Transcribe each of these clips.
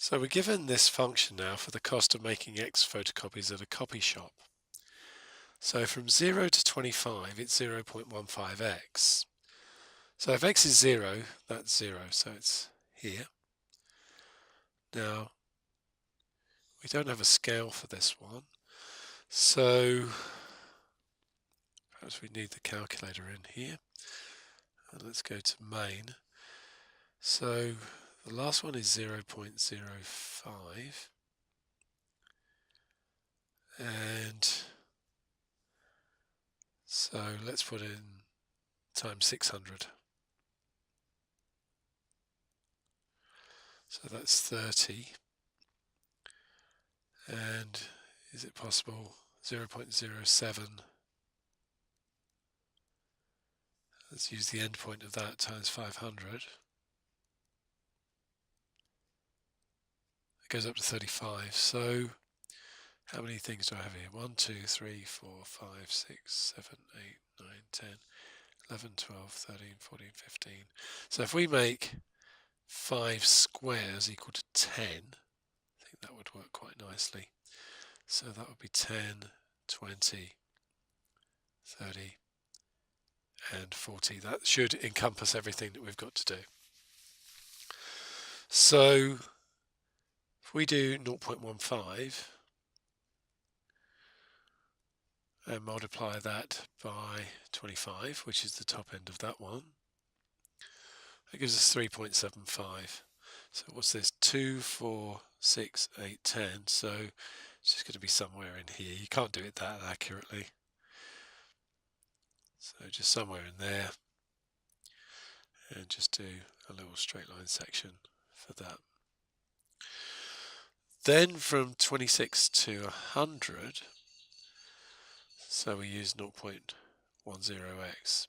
So we're given this function now for the cost of making X photocopies at a copy shop. So from 0 to 25, it's 0.15x. So if x is 0, that's 0, so it's here. Now, we don't have a scale for this one, so perhaps we need the calculator in here. And let's go to main. So the last one is 0.05. And so let's put in times 600. So that's 30. And is it possible 0.07? Let's use the endpoint of that times 500. It goes up to 35. So how many things do I have here? 1, 2, 3, 4, 5, 6, 7, 8, 9, 10, 11, 12, 13, 14, 15. So if we make 5 squares equal to 10, I think that would work quite nicely. So that would be 10, 20, 30, and 40. That should encompass everything that we've got to do. So if we do 0.15 and multiply that by 25, which is the top end of that one, that gives us 3.75. So what's this? 2, 4, 6, 8, 10. So it's just going to be somewhere in here. You can't do it that accurately. So just somewhere in there. And just do a little straight line section for that. Then from 26 to 100, so we use 0.10x.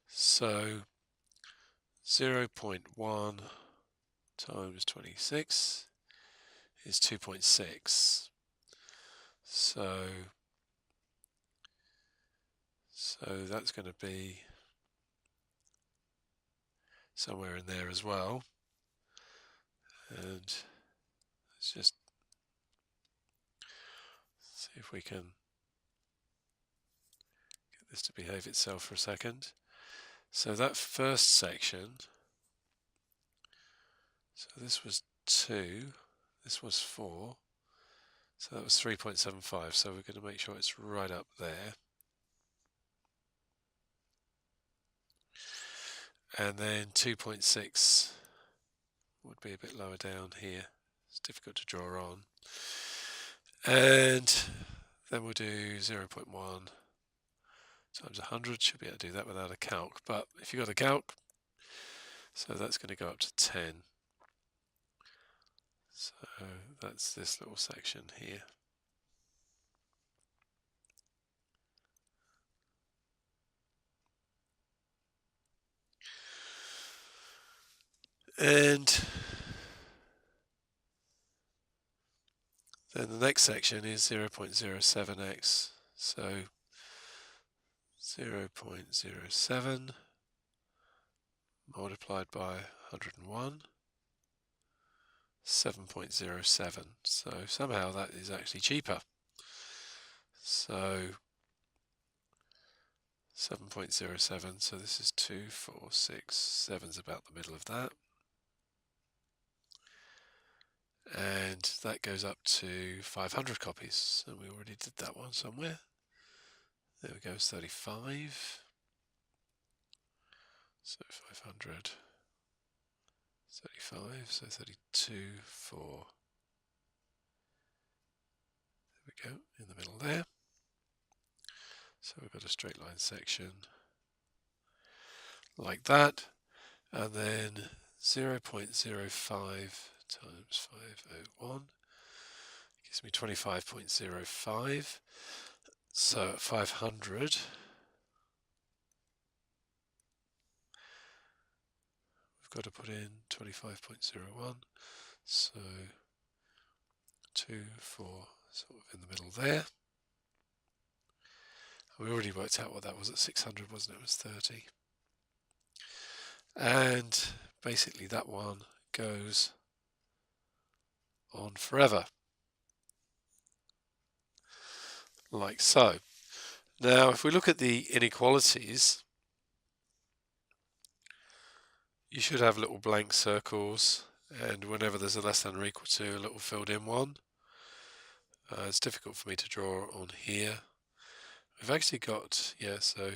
So 0.1 times 26 is 2.6. So that's going to be somewhere in there as well. And let's just see if we can get this to behave itself for a second. So that first section, so this was 2, this was 4, so that was 3.75, so we're going to make sure it's right up there. And then 2.6 would be a bit lower down here. It's difficult to draw on. And then we'll do 0.1 times 100. Should be able to do that without a calc, but if you've got a calc, so that's going to go up to 10. So that's this little section here. And then the next section is 0.07x. So 0.07 multiplied by 101, 7.07. So somehow that is actually cheaper. So 7.07, so this is 2, 4, 6, 7's about the middle of that. And that goes up to 500 copies, and we already did that one somewhere. There we go, it's 35. So 500, 35, so 32, 4. There we go, in the middle there. So we've got a straight line section like that, and then 0.05 times 501 gives me 25.05. So at 500, we've got to put in 25.01. So 2, 4, sort of in the middle there. We already worked out what that was at 600, wasn't it? It was 30. And basically that one goes on forever, like so. Now, if we look at the inequalities, you should have little blank circles, and whenever there's a less than or equal to, a little filled in one. It's difficult for me to draw on here. We've actually got, so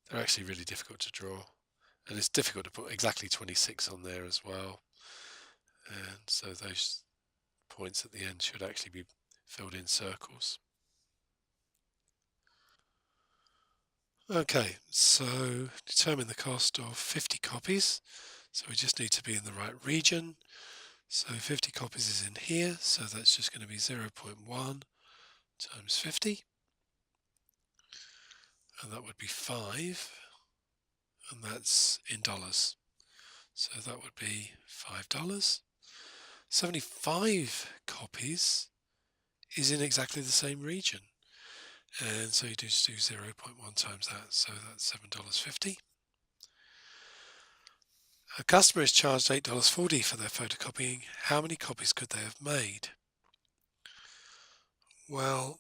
they're actually really difficult to draw. And it's difficult to put exactly 26 on there as well. And so those points at the end should actually be filled in circles. Okay, so determine the cost of 50 copies. So we just need to be in the right region. So 50 copies is in here, so that's just going to be 0.1 times 50. And that would be 5. And that's in dollars. So that would be $5. 75 copies is in exactly the same region. And so you just do 0.1 times that, so that's $7.50. A customer is charged $8.40 for their photocopying. How many copies could they have made? Well,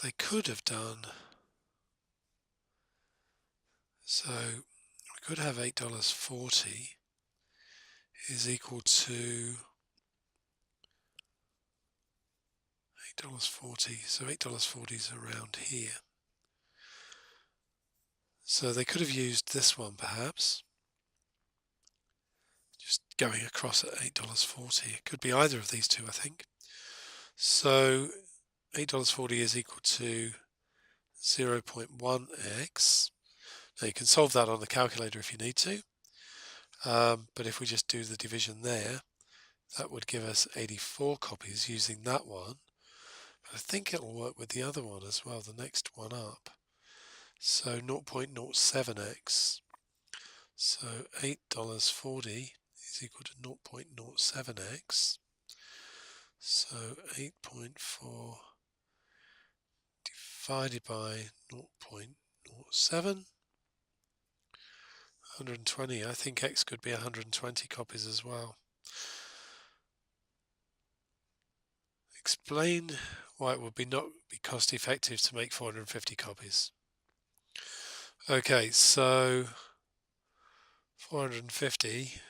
they could have done, so we could have $8.40 is equal to $8.40, so $8.40 is around here. So they could have used this one perhaps, just going across at $8.40. It could be either of these two, I think. So $8.40 is equal to 0.1x. Now you can solve that on the calculator if you need to, but if we just do the division there, that would give us 84 copies using that one. But I think it'll work with the other one as well, the next one up. So 0.07x. So $8.40 is equal to 0.07x. So 8.4 divided by 0.07. 120. I think X could be 120 copies as well. Explain why it would not be cost effective to make 450 copies. Okay, so 450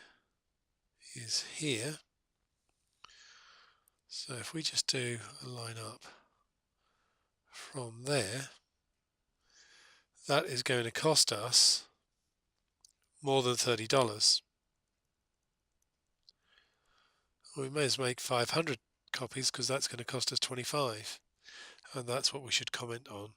is here. So if we just do a line up from there, that is going to cost us more than $30. We may as well make 500 copies because that's going to cost us 25, and that's what we should comment on.